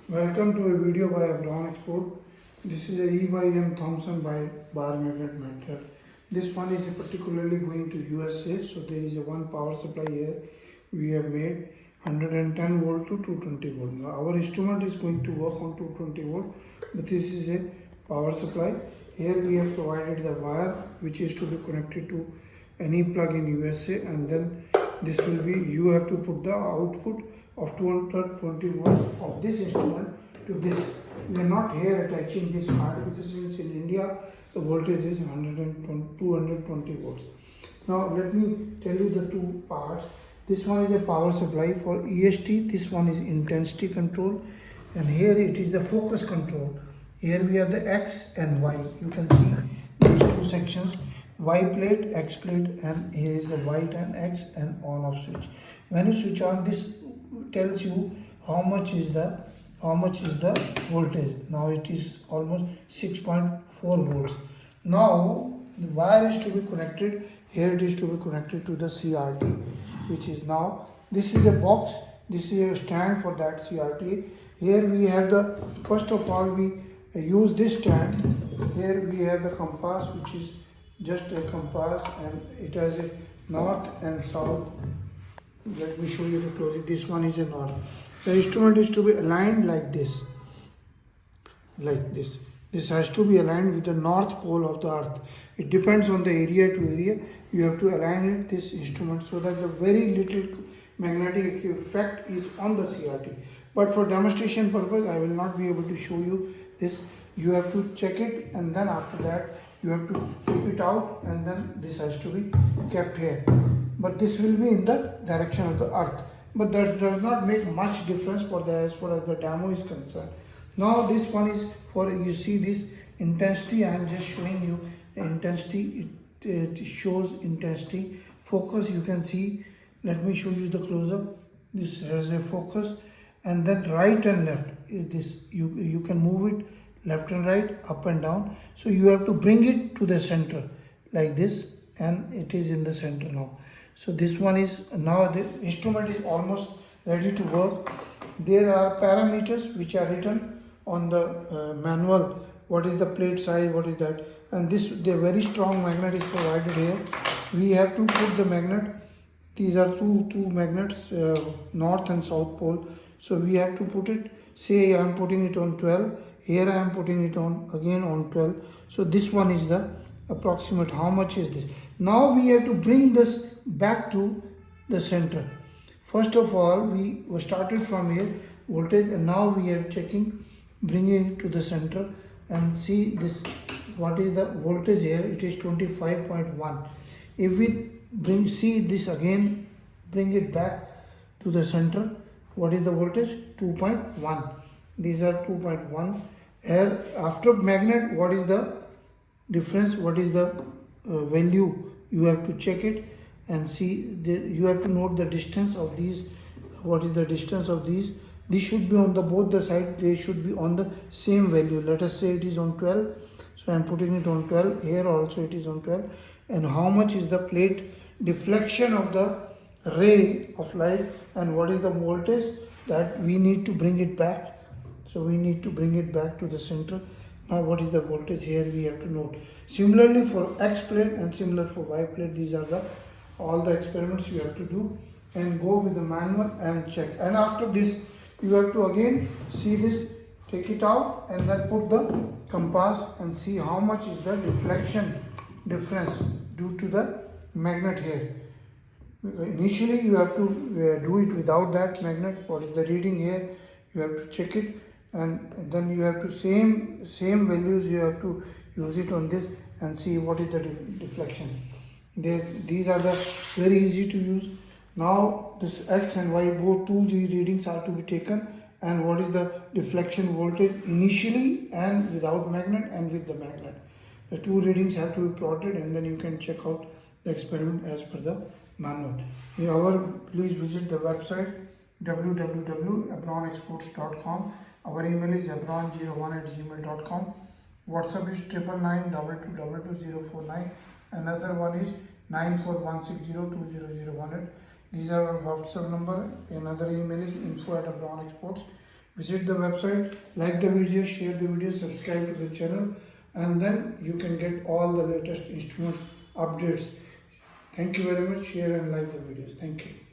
Welcome to a video by Electronicresearch. This is a E by M Thomson by bar magnet method. This one is particularly going to USA, so there is a one power supply here. We have made 110 volt to 220 volt. Now our instrument is going to work on 220 volt, but this is a power supply. Here we have provided the wire which is to be connected to any plug in USA, and then this will be, you have to put the output of 220 volt of this instrument to this. We are not here attaching this part because since in India the voltage is 220 volts. Now let me tell you the two parts. This one is a power supply for EST, this one is intensity control, and here it is the focus control. Here we have the X and Y. You can see these two sections, Y plate, X plate, and here is the white and X and on off switch. When you switch on, this tells you how much is the voltage. Now it is almost 6.4 volts. Now the wire is to be connected. Here it is to be connected to the CRT, which is now, this is a box, this is a stand for that CRT. Here we have the, first of all we use this stand. Here we have the compass, which is just a compass, and it has a north and south. Let me show you the closely. This one is a north. The instrument is to be aligned like this. Like this. This has to be aligned with the north pole of the earth. It depends on the area to area. You have to align it, this instrument, so that the very little magnetic effect is on the CRT. But for demonstration purpose, I will not be able to show you this. You have to check it, and then after that you have to keep it out, and then this has to be kept here. But this will be in the direction of the earth. But that does not make much difference for the, as far as the demo is concerned. Now this one is for, you see this intensity, I am just showing you the intensity. It shows intensity. Focus, you can see, let me show you the close-up. This has a focus, and then right and left is this. You can move it left and right, up and down. So you have to bring it to the center like this, and it is in the center now. So this one is, now the instrument is almost ready to work. There are parameters which are written on the manual. What is the plate size, what is that, and this, the very strong magnet is provided here. We have to put the magnet, these are two magnets, north and south pole. So we have to put it, say I am putting it on 12, here I am putting it on again on 12. So this one is the approximate, how much is this. Now we have to bring this back to the center. First of all, we started from here, voltage, and now we are checking, bringing it to the center, and see this, what is the voltage here. It is 25.1. If we bring, see this again, bring it back to the center, what is the voltage? 2.1. These are 2.1. Here after magnet, what is the difference, what is the value, you have to check it and see. You have to note the distance of these. What is the distance of these? These should be on the both the side, they should be on the same value. Let us say it is on 12, so I am putting it on 12. Here also it is on 12. And how much is the plate deflection of the ray of light, and what is the voltage that we need to bring it back. So we need to bring it back to the center. Now what is the voltage here, we have to note. Similarly for X plate and similar for Y plate, these are the all the experiments you have to do, and go with the manual and check. And after this you have to again see this, take it out, and then put the compass and see how much is the deflection difference due to the magnet here. Initially you have to do it without that magnet. What is the reading here, you have to check it, and then you have to same values you have to use it on this and see what is the deflection. These are the very easy to use. Now this X and Y, both two readings are to be taken, and what is the deflection voltage initially and without magnet and with the magnet. The two readings have to be plotted, and then you can check out the experiment as per the manual. Please visit the website www.electronicsexperimet.com. Our email is ebron01@gmail.com. WhatsApp is 99922222049. Another one is 9416020018. These are our WhatsApp number. Another email is info@ebronexports. Visit the website, like the video, share the video, subscribe to the channel, and then you can get all the latest instruments updates. Thank you very much. Share and like the videos. Thank you.